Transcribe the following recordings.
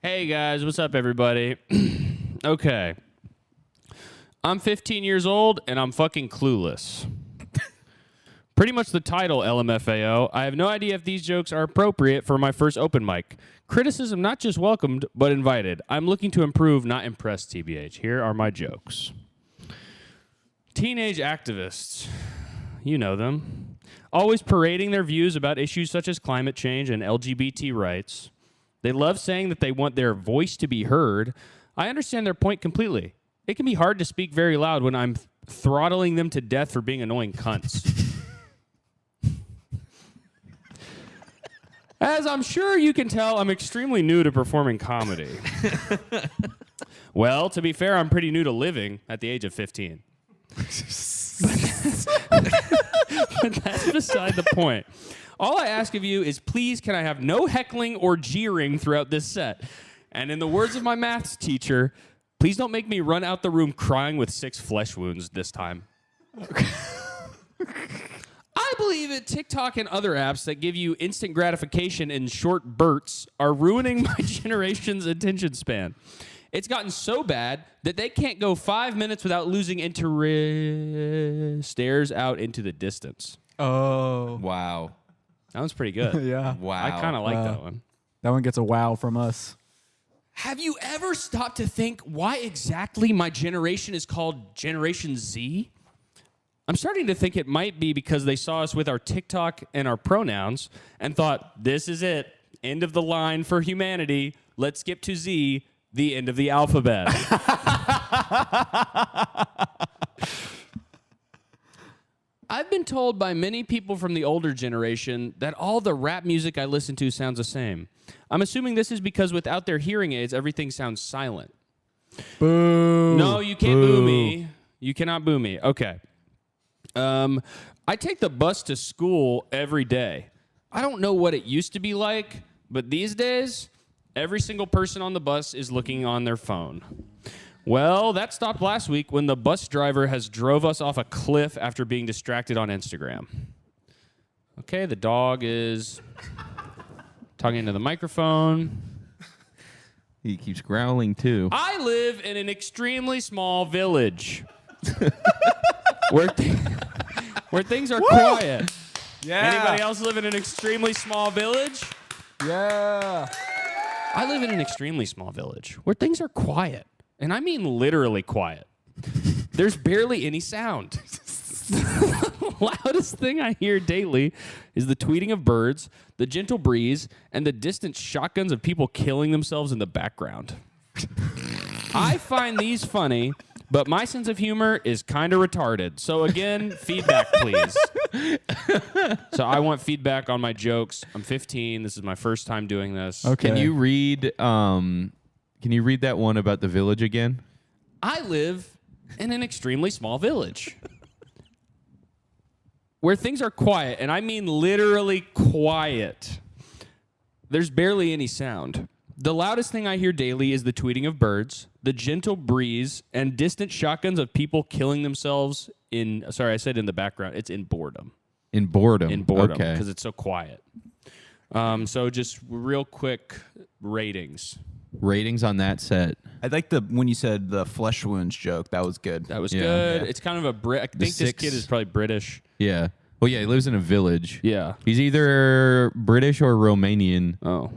Hey guys, what's up everybody? Okay. I'm 15 years old and I'm fucking clueless. Pretty much the title, LMFAO. I have no idea if these jokes are appropriate for my first open mic. Criticism not just welcomed, but invited. I'm looking to improve, not impress, TBH. Here are my jokes. Teenage activists. You know them. Always parading their views about issues such as climate change and LGBT rights. They love saying that they want their voice to be heard. I understand their point completely. It can be hard to speak very loud when I'm throttling them to death for being annoying cunts. As I'm sure you can tell, I'm extremely new to performing comedy. Well, to be fair, I'm pretty new to living at the age of 15. But that's beside the point. All I ask of you is, please, can I have no heckling or jeering throughout this set? And in the words of my maths teacher, please don't make me run out the room crying with 6 flesh wounds this time. I believe that TikTok and other apps that give you instant gratification in short bursts are ruining my generation's attention span. It's gotten so bad that they can't go 5 minutes without losing interest. Stares out into the distance. Oh. Wow. That one's pretty good. Yeah. Wow. I kind of like that one. That one gets a wow from us. Have you ever stopped to think why exactly my generation is called Generation Z? I'm starting to think it might be because they saw us with our TikTok and our pronouns and thought, this is it. End of the line for humanity. Let's skip to Z, the end of the alphabet. I've been told by many people from the older generation that all the rap music I listen to sounds the same. I'm assuming this is because without their hearing aids, everything sounds silent. Boo. No, you can't boo me. You cannot boo me. Okay. I take the bus to school every day. I don't know what it used to be like, but these days, every single person on the bus is looking on their phone. Well, that stopped last week when the bus driver has drove us off a cliff after being distracted on Instagram. Okay, the dog is talking into the microphone. He keeps growling, too. I live in an extremely small village where things are quiet. Yeah. Anybody else live in an extremely small village? Yeah. I live in an extremely small village where things are quiet. And I mean literally quiet. There's barely any sound. The loudest thing I hear daily is the tweeting of birds, the gentle breeze, and the distant shotguns of people killing themselves in the background. I find these funny, but my sense of humor is kind of retarded. So again, feedback, please. So I want feedback on my jokes. I'm 15. This is my first time doing this. Okay. Can you read that one about the village again? I live in an extremely small village where things are quiet, and I mean literally quiet. There's barely any sound. The loudest thing I hear daily is the tweeting of birds, the gentle breeze, and distant shotguns of people killing themselves in, sorry, I said in the background. It's in boredom. In boredom. In boredom, Okay. because it's so quiet. So just real quick ratings. Ratings on that set. I like when you said the flesh wounds joke. That was good. That was Yeah. good. Yeah. It's kind of a I think this 6 kid is probably British. Yeah. Well, yeah, he lives in a village. Yeah. He's either British or Romanian. Oh,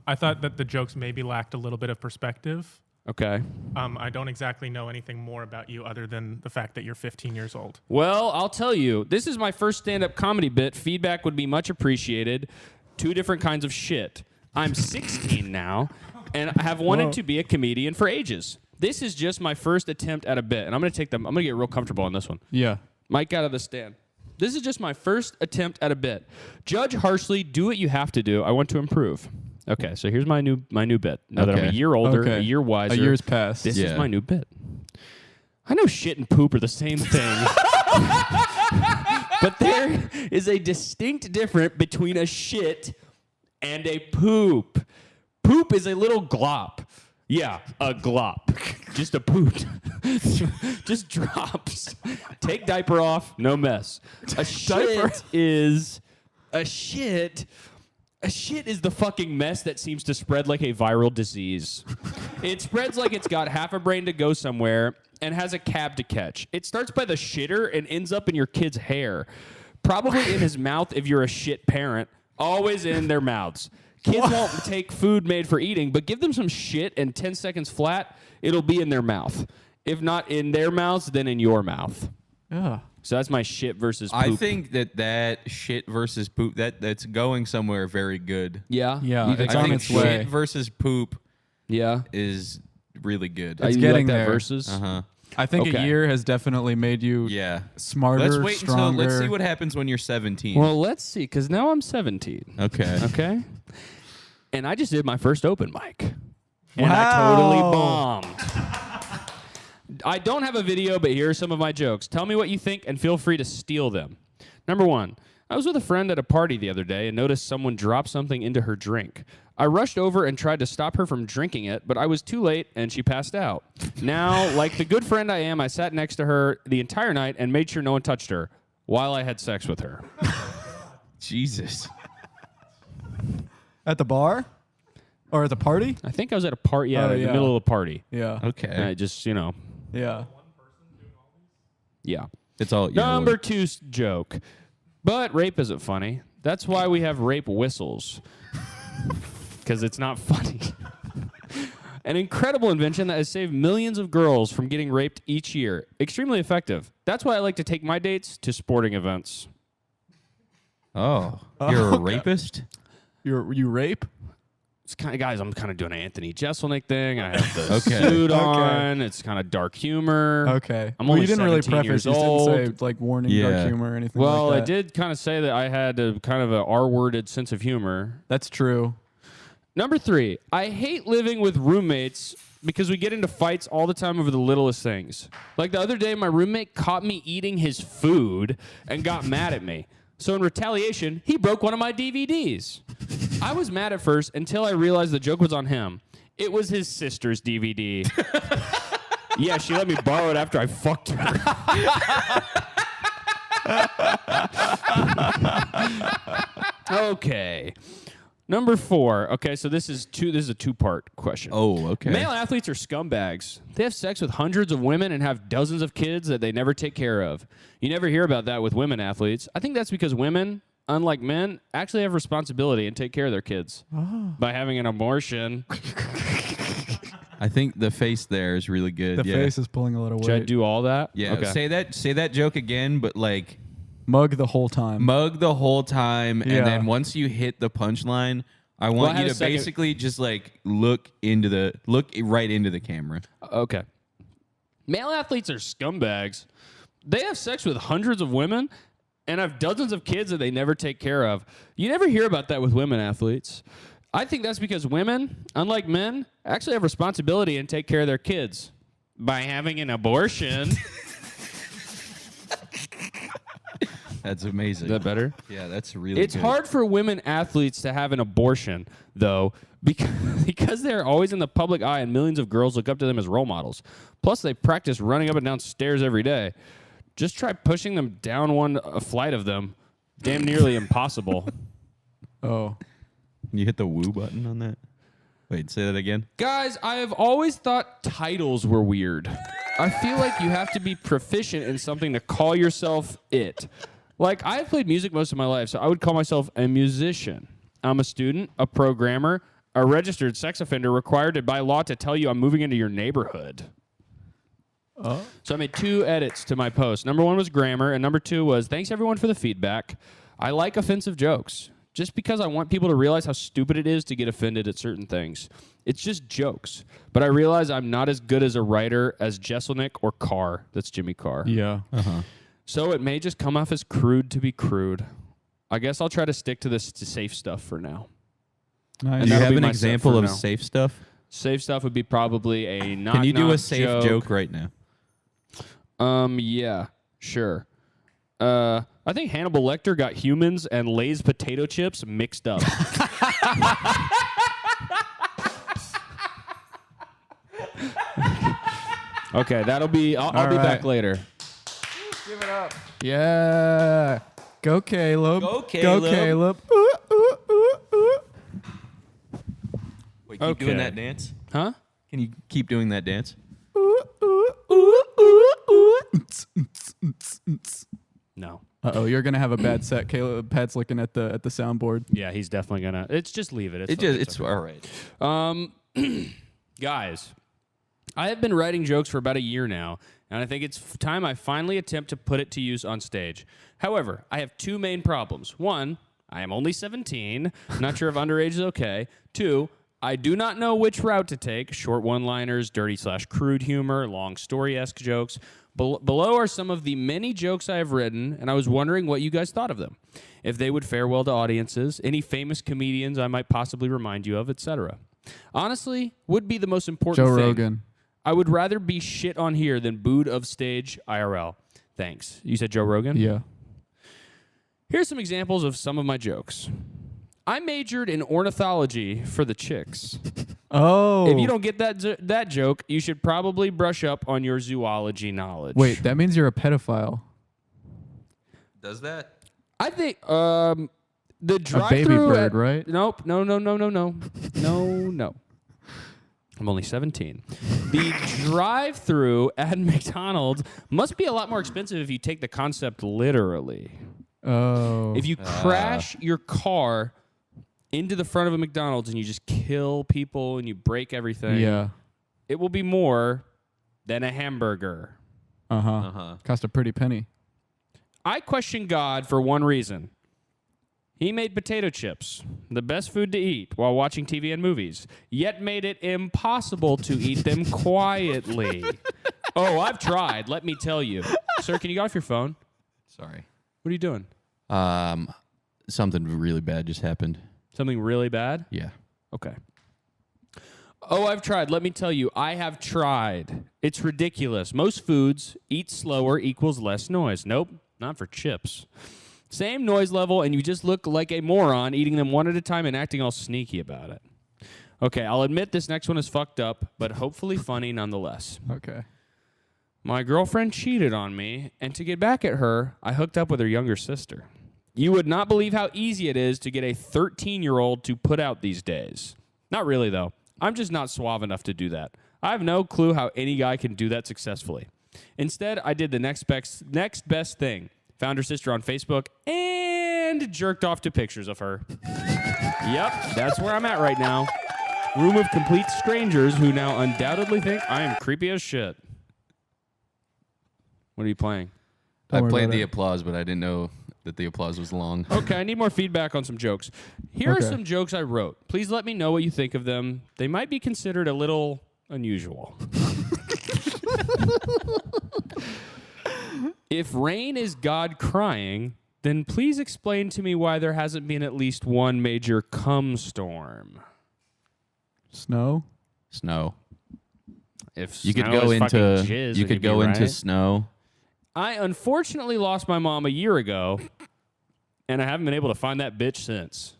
I thought that the jokes maybe lacked a little bit of perspective. okay. I don't exactly know anything more about you other than the fact that you're 15 years old. Well, I'll tell you, this is my first stand-up comedy bit. Feedback would be much appreciated. 2 different kinds of shit. I'm 16 now, and I have wanted to be a comedian for ages. This is just my first attempt at a bit, and I'm going to get real comfortable on this one. Yeah. Mike out of the stand. This is just my first attempt at a bit. Judge harshly, do what you have to do. I want to improve. Okay, so here's my new bit. Now that I'm a Okay. year older, Okay. a year wiser. A year's passed. This is Yeah. my new bit. I know shit and poop are the same thing. But there is a distinct difference between a shit and a poop. Poop is a little glop. Yeah, a glop. Just a poop. Just drops. Take diaper off, no mess. A shit is a shit Shit is the fucking mess that seems to spread like a viral disease. It spreads like it's got half a brain to go somewhere and has a cab to catch. It starts by the shitter and ends up in your kid's hair. Probably in his mouth if you're a shit parent. Always in their mouths. Kids won't take food made for eating, but give them some shit and 10 seconds flat, it'll be in their mouth. If not in their mouths, then in your mouth. Yeah. So that's my shit versus poop. I think that shit versus poop, that's going somewhere very good. Yeah? Yeah, You think it's I on think its shit way. versus poop Yeah. is really good. It's You getting like that there. versus? Uh-huh. I think Okay. a year has definitely made you Yeah. smarter, Let's wait stronger. until let's see what happens when you're 17. Well, let's see, because now I'm 17. okay. Okay? And I just did my first open mic. And I Wow. totally bombed. I don't have a video, but here are some of my jokes. Tell me what you think and feel free to steal them. Number 1. I was with a friend at a party the other day and noticed someone drop something into her drink. I rushed over and tried to stop her from drinking it, but I was too late and she passed out. Now, like the good friend I am, I sat next to her the entire night and made sure no one touched her while I had sex with her. Jesus. At the bar? Or at the party? I think I was at a party, in the yeah. middle of the party. Yeah. Okay. And I just, Yeah. yeah. It's all Number 2 joke. But rape isn't funny. That's why we have rape whistles. Because it's not funny. An incredible invention that has saved millions of girls from getting raped each year. Extremely effective. That's why I like to take my dates to sporting events. Oh, you're a rapist? You rape? It's kind of, guys, I'm kind of doing an Anthony Jeselnik thing. I have the Okay. suit on. It's kind of dark humor. Okay. I'm well, only you didn't really 17 preface. years You didn't old. say like warning, Yeah. dark humor, or anything Well, like I that. did kind of say that I had a kind of a R-worded sense of humor. That's true. Number 3, I hate living with roommates because we get into fights all the time over the littlest things. Like the other day, my roommate caught me eating his food and got mad at me. So in retaliation, he broke one of my DVDs. I was mad at first until I realized the joke was on him. It was his sister's DVD. Yeah, she let me borrow it after I fucked her. Okay. Number 4. Okay, so this is a two-part question. Oh, okay. Male athletes are scumbags. They have sex with hundreds of women and have dozens of kids that they never take care of. You never hear about that with women athletes. I think that's because women, unlike men, actually have responsibility and take care of their kids by having an abortion. I think the face there is really good. The yeah. face is pulling a little weight. Should I do all that? Yeah. Okay. Say that joke again, but like Mug the whole time. mug the whole time, Yeah. and then once you hit the punchline, I I want had you a to second- basically just like look right into the camera. Okay. Male athletes are scumbags. They have sex with hundreds of women and have dozens of kids that they never take care of. You never hear about that with women athletes. I think that's because women, unlike men, actually have responsibility and take care of their kids by having an abortion. That's amazing. Is that better? Yeah, that's really It's good. hard for women athletes to have an abortion, though, because they're always in the public eye and millions of girls look up to them as role models. Plus, they practice running up and down stairs every day. Just try pushing them down a flight of them. Damn nearly impossible. Oh. Can you hit the woo button on that? Wait, say that again. Guys, I have always thought titles were weird. I feel like you have to be proficient in something to call yourself it. Like, I've played music most of my life, so I would call myself a musician. I'm a student, a programmer, a registered sex offender required by law to tell you I'm moving into your neighborhood. Oh. So I made 2 edits to my post. Number 1 was grammar, and number 2 was thanks everyone for the feedback. I like offensive jokes, just because I want people to realize how stupid it is to get offended at certain things. It's just jokes. But I realize I'm not as good as a writer as Jeselnik or Carr. That's Jimmy Carr. Yeah. So it may just come off as crude to be crude. I guess I'll try to stick to this safe stuff for now. Nice. And Do you that'll have be an my set example for of now. safe stuff? Safe stuff would be probably a knock. Can you do a safe joke right now? Yeah, sure. I think Hannibal Lecter got humans and Lay's potato chips mixed up. Okay, that'll be. I'll be right. back later. Give it up. Yeah. Go Caleb. Go, Go Caleb. Caleb. Ooh, ooh, ooh, ooh. keep doing Okay. that dance? Huh? Can you keep doing that dance? No. Uh-oh, you're going to have a bad set. Caleb, Pat's looking at the soundboard. Yeah, he's definitely gonna. It's just leave it. It's all right. Guys, I have been writing jokes for about a year now, and I think it's time I finally attempt to put it to use on stage. However, I have two main problems. One, I am only 17. Not sure if underage is okay. Two, I do not know which route to take. Short one-liners, dirty/crude humor, long story-esque jokes. Below are some of the many jokes I have written, and I was wondering what you guys thought of them. If they would fare well to audiences, any famous comedians I might possibly remind you of, etc. Honestly, would be the most important Joe thing. Rogan. I would rather be shit on here than booed of stage IRL. Thanks. You said Joe Rogan? Yeah. Here's some examples of some of my jokes. I majored in ornithology for the chicks. Oh. If you don't get that joke, you should probably brush up on your zoology knowledge. Wait, that means you're a pedophile. Does that? I think the A drive-through baby bird, at- right? Nope. No. No. I'm only 17. The drive-through at McDonald's must be a lot more expensive if you take the concept literally. Oh. If you crash your car into the front of a McDonald's and you just kill people and you break everything, Yeah. it will be more than a hamburger. Uh-huh. Cost a pretty penny. I question God for one reason. He made potato chips, the best food to eat while watching TV and movies, yet made it impossible to eat them quietly. Oh, I've tried, let me tell you. Sir, can you get off your phone? Sorry. What are you doing? Something really bad just happened. Something really bad? Yeah. Okay. Oh, I've tried. Let me tell you, I have tried. It's ridiculous. Most foods, eat slower equals less noise. Nope, not for chips. Same noise level, and you just look like a moron eating them one at a time and acting all sneaky about it. Okay, I'll admit this next one is fucked up, but hopefully funny nonetheless. Okay. My girlfriend cheated on me, and to get back at her, I hooked up with her younger sister. You would not believe how easy it is to get a 13-year-old to put out these days. Not really, though. I'm just not suave enough to do that. I have no clue how any guy can do that successfully. Instead, I did the next best thing. Found her sister on Facebook and jerked off to pictures of her. Yep, that's where I'm at right now. Room of complete strangers who now undoubtedly think I am creepy as shit. What are you playing? Don't I worry played about the it. applause, but I didn't know that the applause was long. Okay, I need more feedback on some jokes. Here are Okay. some jokes I wrote. Please let me know what you think of them. They might be considered a little unusual. If rain is God crying, then please explain to me why there hasn't been at least one major cum storm. Snow? Snow. If You could snow go is fucking into jizz, you then could you'd be go into right. snow. I unfortunately lost my mom a year ago, and I haven't been able to find that bitch since.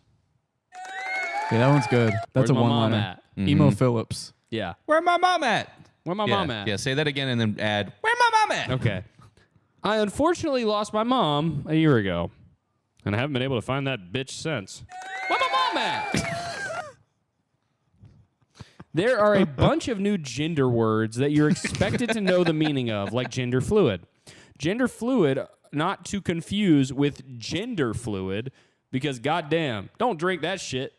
Yeah, that one's good. That's Where's a my mom one-liner. at? Emo Phillips. Yeah. Where my mom at? Where my yeah, mom at? Yeah, say that again and then add where my mom at? Okay. I unfortunately lost my mom a year ago, and I haven't been able to find that bitch since. Where my mom at? There are a bunch of new gender words that you're expected to know the meaning of, like gender fluid. Gender fluid, not to confuse with gender fluid, because goddamn, don't drink that shit.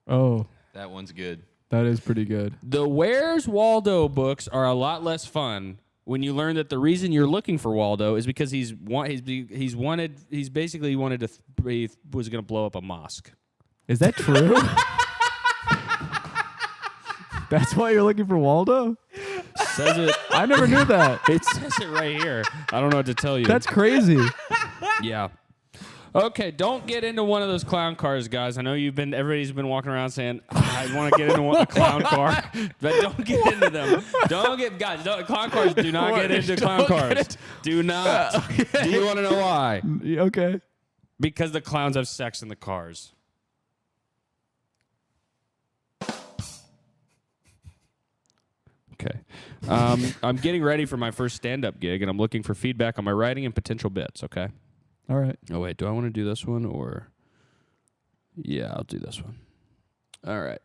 Oh, That one's good. that is pretty good. The Where's Waldo books are a lot less fun when you learn that the reason you're looking for Waldo is because he was going to blow up a mosque. Is that true? That's why you're looking for Waldo? Says it. I never knew that. It says it right here. I don't know what to tell you. That's crazy. Yeah. Okay, don't get into one of those clown cars, guys. I know everybody's been walking around saying, I want to get into a clown car, but don't get into them. Clown cars, do not get into clown cars. Do not. Do you want to know why? Okay. Because the clowns have sex in the cars. Okay. I'm getting ready for my first stand-up gig, and I'm looking for feedback on my writing and potential bits, okay? All right. Oh, wait. Do I want to do this one or... Yeah, I'll do this one. All right.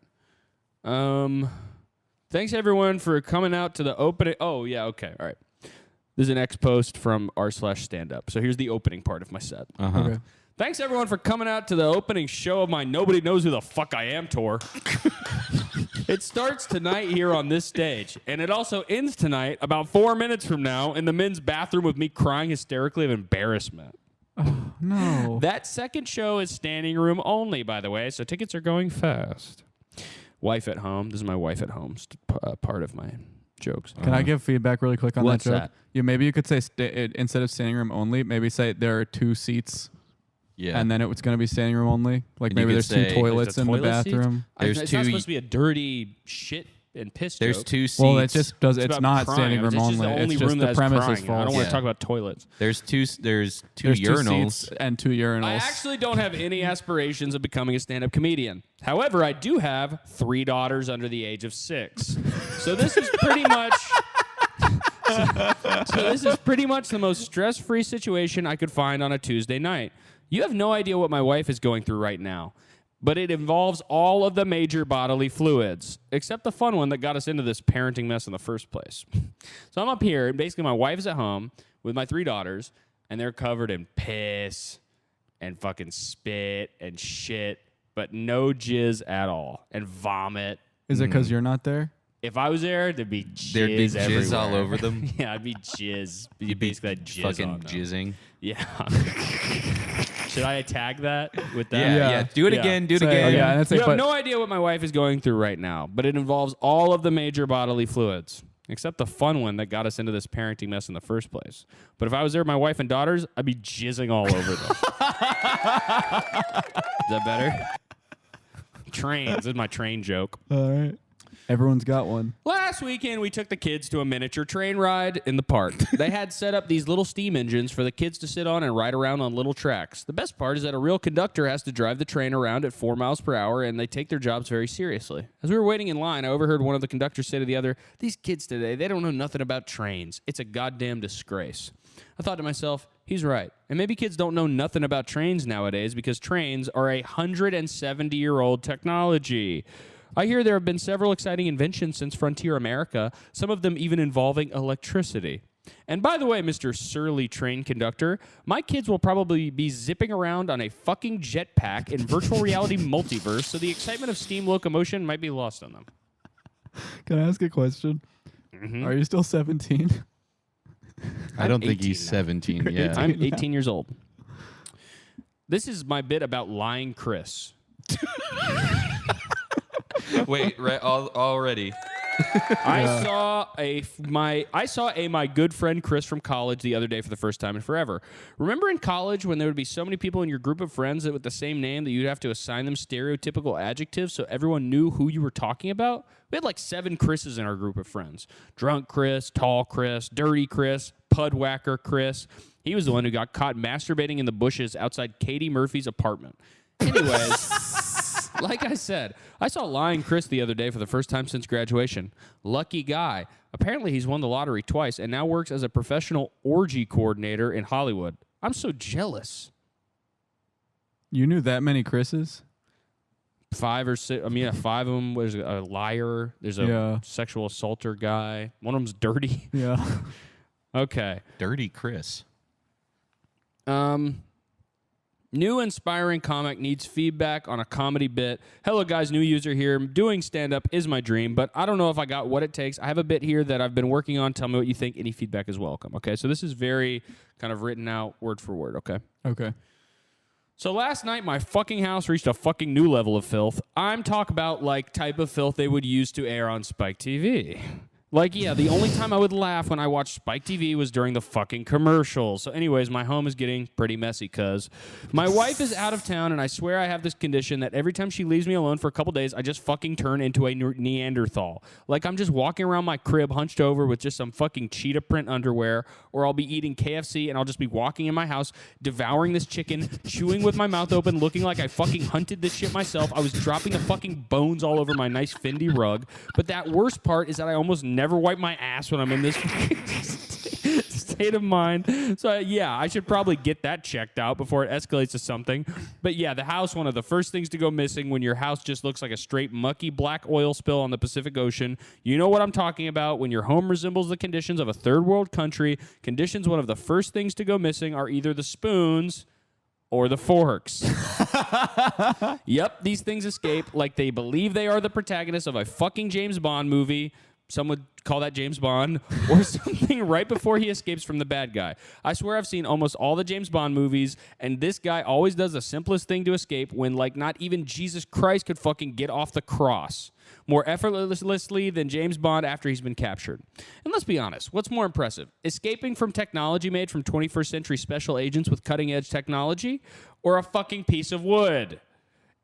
Thanks everyone for coming out to the opening. Oh yeah, okay, all right. This is an X post from r/standup. So here's the opening part of my set. Okay. Thanks everyone for coming out to the opening show of my Nobody Knows Who the Fuck I Am tour. It starts tonight here on this stage, and it also ends tonight about 4 minutes from now in the men's bathroom with me crying hysterically of embarrassment. No. That second show is standing room only, by the way, so tickets are going fast. Wife at home. This is my wife at home part of my jokes. Can I give feedback really quick on What's that joke? that? Maybe you could say instead of standing room only, maybe say there are 2 seats. Yeah. And then it was going to be standing room only. Like And you maybe could there's 2 say- toilets in the Toilet seats? bathroom. There's It's two- not supposed to be a dirty shit and piss There's joke. 2 seats. Well, it just does. It's about not crying. standing room It's just only. the only It's just room the that premise crying. is I false. don't want Yeah. to talk about toilets. There's two There's 2 urinals. seats and 2 urinals. I actually don't have any aspirations of becoming a stand-up comedian. However, I do have 3 daughters under the age of 6. So this is pretty much the most stress-free situation I could find on a Tuesday night. You have no idea what my wife is going through right now, but it involves all of the major bodily fluids, except the fun one that got us into this parenting mess in the first place. So I'm up here, and basically my wife is at home with my 3 daughters, and they're covered in piss and fucking spit and shit, but no jizz at all, and vomit. Is it because you're not there? If I was there, there'd be jizz There'd be jizz all everywhere. over them. Yeah, I'd be jizz. You basically had jizz fucking on them. jizzing. Yeah. Should I tag that with that? Yeah, Yeah. yeah. Do it Yeah. again. Do it Say, again. yeah, and it's You like, have but no idea what my wife is going through right now, but it involves all of the major bodily fluids, except the fun one that got us into this parenting mess in the first place. But if I was there with my wife and daughters, I'd be jizzing all over them. Is that better? Trains. This is my train joke. all right. Everyone's got one. Last weekend, we took the kids to a miniature train ride in the park. They had set up these little steam engines for the kids to sit on and ride around on little tracks. The best part is that a real conductor has to drive the train around at 4 miles per hour, and they take their jobs very seriously. As we were waiting in line, I overheard one of the conductors say to the other, "These kids today, they don't know nothing about trains. It's a goddamn disgrace." I thought to myself, he's right. And maybe kids don't know nothing about trains nowadays because trains are a 170-year-old technology. I hear there have been several exciting inventions since Frontier America, some of them even involving electricity. And by the way, Mr. Surly Train Conductor, my kids will probably be zipping around on a fucking jetpack in virtual reality multiverse, so the excitement of steam locomotion might be lost on them. Can I ask a question? Mm-hmm. Are you still 17? I don't think 18 he's now. 17 yet. I'm 18 years old. This is my bit about lying Chris. Wait, right? Already. I saw my good friend Chris from college the other day for the first time in forever. Remember in college when there would be so many people in your group of friends that with the same name that you'd have to assign them stereotypical adjectives so everyone knew who you were talking about? We had like 7 Chris's in our group of friends. Drunk Chris, tall Chris, dirty Chris, pudwhacker Chris. He was the one who got caught masturbating in the bushes outside Katie Murphy's apartment. Anyways, like I said, I saw Lying Chris the other day for the first time since graduation. Lucky guy. Apparently he's won the lottery twice and now works as a professional orgy coordinator in Hollywood. I'm so jealous. You knew that many Chris's? 5 or 6. I mean, 5 of them. There's a liar. There's a sexual assaulter guy. One of them's dirty. Yeah. Okay. Dirty Chris. New inspiring comic needs feedback on a comedy bit. Hello, guys. New user here. Doing stand-up is my dream, but I don't know if I got what it takes. I have a bit here that I've been working on. Tell me what you think. Any feedback is welcome. Okay, so this is very kind of written out word for word, okay? Okay. So last night, my fucking house reached a fucking new level of filth. I'm talking about, like, type of filth they would use to air on Spike TV. Like, yeah, the only time I would laugh when I watched Spike TV was during the fucking commercials. So anyways, my home is getting pretty messy, cuz my wife is out of town, and I swear I have this condition that every time she leaves me alone for a couple days, I just fucking turn into a Neanderthal. Like, I'm just walking around my crib hunched over with just some fucking cheetah print underwear, or I'll be eating KFC, and I'll just be walking in my house, devouring this chicken, chewing with my mouth open, looking like I fucking hunted this shit myself. I was dropping the fucking bones all over my nice Fendi rug. But that worst part is that I almost never wipe my ass when I'm in this state of mind. So, yeah, I should probably get that checked out before it escalates to something. But, yeah, the house, one of the first things to go missing when your house just looks like a straight mucky black oil spill on the Pacific Ocean. You know what I'm talking about. When your home resembles the conditions of a third world country, conditions, one of the first things to go missing are either the spoons or the forks. Yep, these things escape like they believe they are the protagonists of a fucking James Bond movie. Some would call that James Bond, or something right before he escapes from the bad guy. I swear I've seen almost all the James Bond movies, and this guy always does the simplest thing to escape when, like, not even Jesus Christ could fucking get off the cross more effortlessly than James Bond after he's been captured. And let's be honest, what's more impressive? Escaping from technology made from 21st century special agents with cutting-edge technology, or a fucking piece of wood?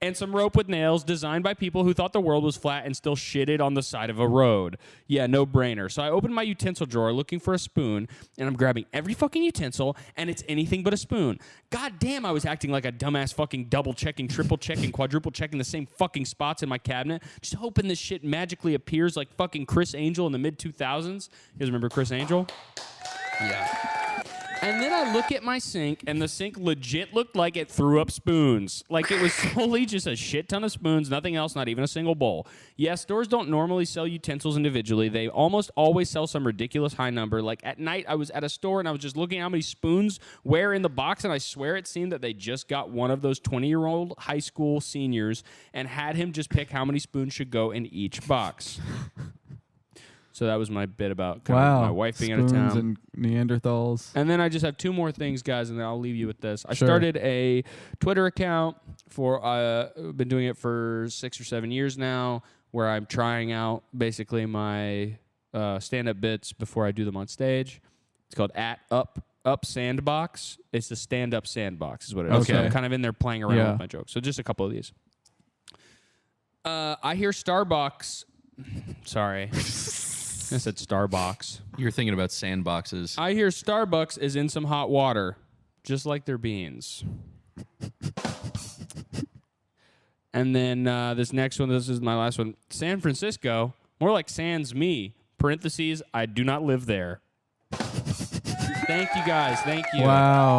And some rope with nails designed by people who thought the world was flat and still shitted on the side of a road. Yeah, no brainer. So I opened my utensil drawer looking for a spoon, and I'm grabbing every fucking utensil, and it's anything but a spoon. God damn, I was acting like a dumbass fucking double-checking, triple-checking, quadruple-checking the same fucking spots in my cabinet, just hoping this shit magically appears like fucking Chris Angel in the mid-2000s. You guys remember Chris Angel? Yeah. And then I look at my sink, and the sink legit looked like it threw up spoons. Like it was solely just a shit ton of spoons, nothing else, not even a single bowl. Yes, stores don't normally sell utensils individually. They almost always sell some ridiculous high number. Like at night, I was at a store, and I was just looking at how many spoons were in the box, and I swear it seemed that they just got one of those 20-year-old high school seniors and had him just pick how many spoons should go in each box. So that was my bit about kind of my wife being out of town. And Neanderthals. And then I just have two more things, guys, and then I'll leave you with this. I started a Twitter account for, been doing it for 6 or 7 years now, where I'm trying out basically my stand-up bits before I do them on stage. It's called @Up Sandbox. It's the stand-up sandbox is what it is. Okay. So I'm kind of in there playing around with my jokes. So just a couple of these. I hear Starbucks. Sorry. I said Starbucks. You're thinking about sandboxes. I hear Starbucks is in some hot water, just like their beans. And then this next one, this is my last one. San Francisco, more like sans me, parentheses, I do not live there. Thank you, guys. Thank you. Wow.